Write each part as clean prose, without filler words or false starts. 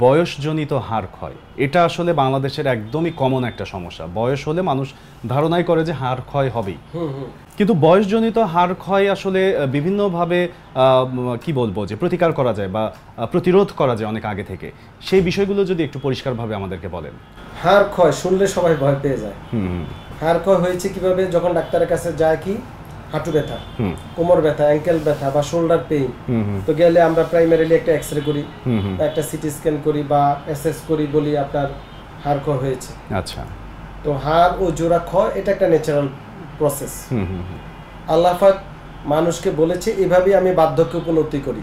বয়সজনিত হাড় ক্ষয়, এটা আসলে বাংলাদেশের একদমই কমন একটা সমস্যা। বয়স হলে মানুষ ধারণাই করে যে হাড় ক্ষয় হবেই, কিন্তু বয়সজনিত হাড় ক্ষয় আসলে বিভিন্নভাবে কি বলবো যে প্রতিকার করা যায় বা প্রতিরোধ করা যায় অনেক আগে থেকে। সেই বিষয়গুলো যদি একটু পরিষ্কারভাবে আমাদেরকে বলেন। হাড় ক্ষয় শুনলে সবাই ভয় পেয়ে যায়। হাড় ক্ষয় হয়েছে কিভাবে? যখন ডাক্তারের কাছে যায়, কি হাঁটু ব্যথা, কোমর ব্যথা, অ্যাঙ্কেল ব্যথা বা শোল্ডার পেইন, তো গেলে আমরা প্রাইমারিলি একটা এক্সরে করি, একটা সিটি স্ক্যান করি বা এসএস করি, বলি আপনার হাড় ক্ষয় হয়েছে। আচ্ছা, তো হাড় ও জোড়া ক্ষয় এটা একটা ন্যাচারাল প্রসেস। আল্লাহ পাক মানুষকে বলেছে এভাবেই আমি বার্ধক্য উপলব্ধি করি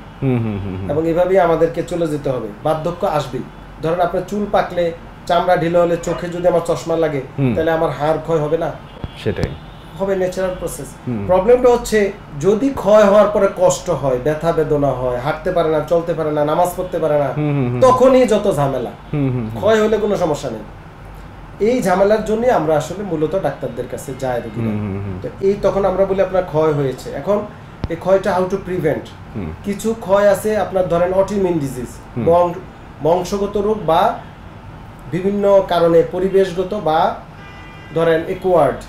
এবং এভাবেই আমাদেরকে চলে যেতে হবে। বার্ধক্য আসবেই। ধরেন আপনার চুল পাকলে, চামড়া ঢিলে হলে, চোখে যদি আমার চশমা লাগে, তাহলে আমার হাড় ক্ষয় হবে না? সেটাই হবে, ন্যাচারাল প্রসেস। প্রবলেমটা হচ্ছে যদি ক্ষয় হওয়ার পরে কষ্ট হয়, ব্যথা বেদনা হয়, হাঁটতে পারে না, চলতে পারে না, নামাজ পড়তে পারে না, তখনই যত ঝামেলা। ক্ষয় হলে কোনো সমস্যা নেই। এই ঝামেলার জন্য আমরা আসলে মূলত ডাক্তারদের কাছে যাই রোগীরা। তো এই তখন আমরা বলি আপনার ক্ষয় হয়েছে। এখন এই ক্ষয়টা হাউ টু প্রিভেন্ট। কিছু ক্ষয় আছে আপনার, ধরেন অটোইমিউন ডিজিজ, বংশগত রোগ বা বিভিন্ন কারণে পরিবেশগত, বা ধরেন একোয়ার্ড,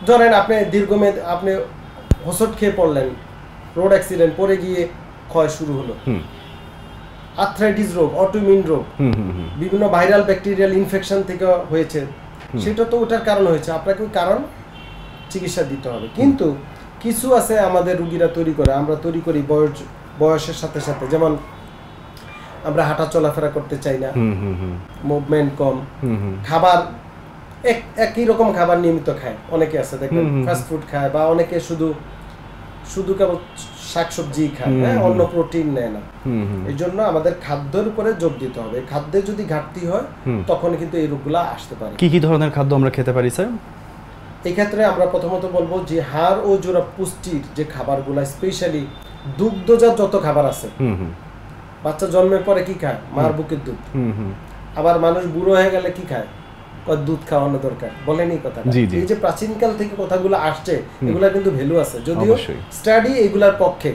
ধরেন আপনি দীর্ঘমেয়াদ আপনি হোঁচট খেয়ে পড়লেন, রোড অ্যাক্সিডেন্ট, পড়ে গিয়ে ক্ষয় শুরু হলো। আর্থ্রাইটিস রোগ, অটোইমিউন রোগ, বিভিন্ন ভাইরাল ব্যাকটেরিয়াল ইনফেকশন থেকে হয়েছে, সেটা তো ওটার কারণ হয়েছে, আপনাকে ওই কারণ চিকিৎসা দিতে হবে। কিন্তু কিছু আছে আমাদের রুগীরা তৈরি করে, আমরা তৈরি করি বয়সের সাথে সাথে, যেমন আমরা হাঁটা চলাফেরা করতে চাই না, মুভমেন্ট কম, খাবার একই রকম খাবার নিয়মিত খায়, অনেকে আছে দেখবেন ফাস্ট ফুড খায়, বা অনেকে শুধু কেবল শাকসবজি খায়, অন্য প্রোটিন নেয় না। এই জন্য আমাদের খাদ্যের উপরে জোর দিতে হবে। খাদ্যে যদি ঘাটতি হয় তখন কিন্তু এই রোগগুলো আসতে পারে। কি কি ধরনের খাদ্য আমরা খেতে পারি স্যার? এই ক্ষেত্রে আমরা প্রথমত বলবো যে হাড় ও জোড়া পুষ্টির যে খাবারগুলো, স্পেশালি দুগ্ধজাত যত খাবার আছে। বাচ্চা জন্মের পরে কি খায়? মার বুকের দুধ। আবার মানুষ বুড়ো হয়ে গেলে কি খায়? দুধ খাওয়ানো দরকার, বলেন এই কথা। এই যে প্রাচীনকাল থেকে কথাগুলো আসছে, এগুলা কিন্তু ভ্যালু আছে, যদিও স্টাডি এগুলার পক্ষে।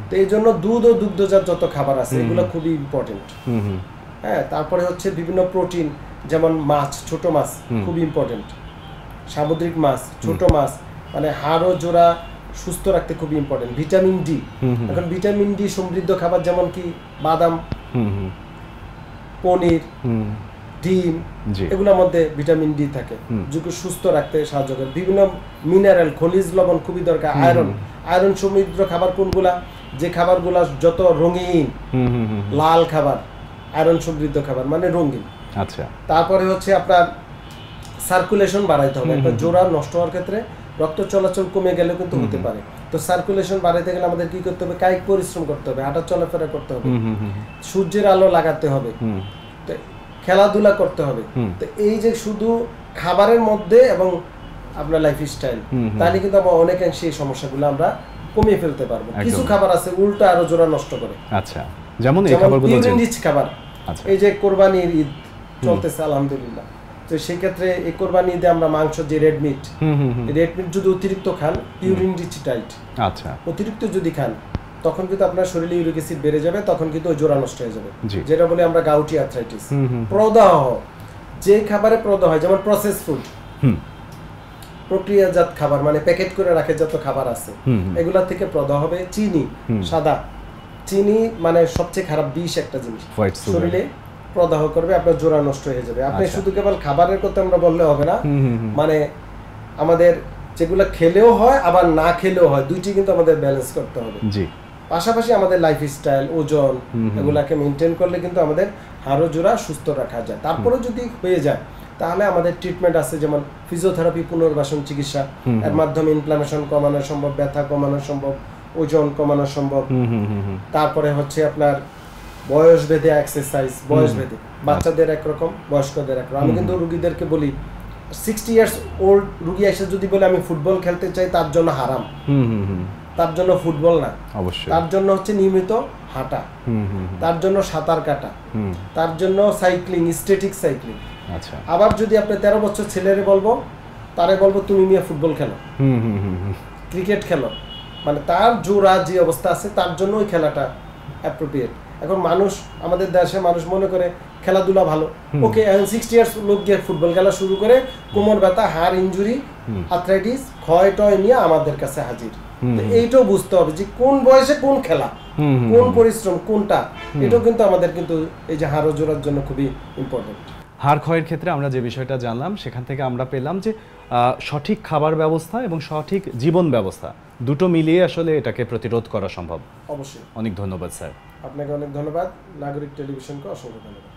তো এই জন্য দুধ ও দুগ্ধজাত যত খাবার আছে এগুলো খুবই ইম্পর্টেন্ট। হ্যাঁ, তারপরে হচ্ছে বিভিন্ন প্রোটিন, যেমন মাছ, ছোট মাছ খুব ইম্পর্টেন্ট, সামুদ্রিক মাছ, ছোট মাছ, মানে হাড় ও জোড়া সুস্থ রাখতে খুব ইম্পর্টেন্ট। ভিটামিন ডি, এখন ভিটামিন ডি সমৃদ্ধ খাবার যেমন কি বাদাম, পনির, ডিম, এগুলোর মধ্যে ভিটামিন ডি থাকে, যেগুলো সুস্থ রাখতে সাহায্য করে। বিভিন্ন মিনারেল, খনিজ লবণ খুবই দরকার। আয়রন সমৃদ্ধ খাবার কোনগুলা? যে খাবারগুলা যত রঙিন, লাল খাবার, আয়রন সমৃদ্ধ খাবার মানে রঙিন। আচ্ছা, তারপরে হচ্ছে আপনার সার্কুলেশন বাড়াইতে হবে। একটা জোড়া নষ্ট হওয়ার ক্ষেত্রে রক্ত চলাচল কমে গেলে কিন্তু হতে পারে। তো সার্কুলেশন বাড়াইতে গেলে আমাদের কি করতে হবে? কায়িক পরিশ্রম করতে হবে, হাঁটা চলাফেরা করতে হবে, সূর্যের আলো লাগাতে হবে, খেলাধুলা করতে হবে। তো এই যে শুধু খাবারের মধ্যে এবং আপনার লাইফস্টাইল, তাহলে কিন্তু আমরা অনেকাংশে এই সমস্যাগুলো আমরা কমিয়ে ফেলতে পারবো। কিছু খাবার আছে উল্টা আরো জোড়া নষ্ট করে। আচ্ছা, যেমন এই খাবারগুলো, রিচ খাবার। এই যে কোরবানির ঈদ চলতেছে আলহামদুলিল্লাহ, তো সেই ক্ষেত্রে এই কোরবানি ঈদে আমরা মাংস, যে রেড মিট যদি অতিরিক্ত খান, পিউরিন রিচ ডায়েট, আচ্ছা, অতিরিক্ত যদি খান তখন কিন্তু আপনার শরীরে ইউরিক অ্যাসিড বেড়ে যাবে, তখন কিন্তু ওই জোড়া নষ্ট হয়ে যাবে, যেটা বলে আমরা গাউটি আর্থ্রাইটিস। প্রদাহ, যে খাবারে প্রদাহ হয়, যেমন প্রসেস ফুড, প্রক্রিয়াজাত খাবার, মানে প্যাকেট করে রাখে যত খাবার আছে এগুলা থেকে প্রদাহ হবে। চিনি, সাদা চিনি মানে সবচেয়ে খারাপ বিষ একটা জিনিস, শরীরে প্রদাহ করবে, আপনার জোড়া নষ্ট হয়ে যাবে। আপনি শুধু কেবল খাবারের কথা আমরা বললে হবে না, মানে আমাদের যেগুলো খেলেও হয় আবার না খেলেও হয়, দুইটি কিন্তু আমাদের ব্যালেন্স করতে হবে। পাশাপাশি আমাদের লাইফস্টাইল, ওজন, এগুলাকে মেনটেন করলে কিন্তু আমাদের হাড় জোড়া সুস্থ রাখা যায়। তারপরে যদি হয়ে যায় তাহলে আমাদের ট্রিটমেন্ট আছে, যেমন ফিজিওথেরাপি, পুনর্বাসন চিকিৎসা, এর মাধ্যমে ইনফ্লামেশন কমানো সম্ভব, ব্যথা কমানো সম্ভব, ওজন কমানো সম্ভব। তারপরে হচ্ছে আপনার বয়স ভেদে এক্সারসাইজ, বয়স ভেদে, বাচ্চাদের একরকম, বয়স্কদের একরকম। আমি কিন্তু রুগীদেরকে বলি 60 ইয়ার্স ওল্ড রুগী এসে যদি বলে আমি ফুটবল খেলতে চাই, তার জন্য হারাম, তার জন্য ফুটবল না, অবশ্যই তার জন্য হচ্ছে নিয়মিত হাঁটা, তার জন্য সাঁতার কাটা, তার জন্য সাইক্লিং, স্ট্যাটিক সাইক্লিং। আচ্ছা, আবার যদি আপনি 13 বছর ছেলেরে বলবো, তারে বলবো তুমি মিয়া ফুটবল খেলো, ক্রিকেট খেলো, মানে তার জোড়া যে অবস্থা আছে তার জন্য ওই খেলাটা অ্যাপ্রোপ্রিয়েট। এখন মানুষ আমাদের দেশে মানুষ মনে করে খেলাধুলা ভালো, ওকে 60 ইয়ার্স লোক গিয়ে ফুটবল খেলা শুরু করে কোমর ব্যথা, হাড় ইনজুরি, আর্থ্রাইটিস, ক্ষয় টয় নিয়ে আমাদের কাছে হাজির। এইটাও বুঝতে হবে যে কোন বয়সে কোন খেলা, কোন পরিশ্রম কোনটা, এটাও কিন্তু আমাদের কিন্তু এই যে হাড় জোড়ার জন্য খুবই ইম্পর্টেন্ট। হাড় ক্ষয়ের ক্ষেত্রে আমরা যে বিষয়টা জানলাম সেখান থেকে আমরা পেলাম যে সঠিক খাবার ব্যবস্থা এবং সঠিক জীবন ব্যবস্থা দুটো মিলিয়ে আসলে এটাকে প্রতিরোধ করা সম্ভব। অবশ্যই। অনেক ধন্যবাদ স্যার। আপনাকে অনেক ধন্যবাদ। নাগরিক টেলিভিশনকে অসংখ্য ধন্যবাদ।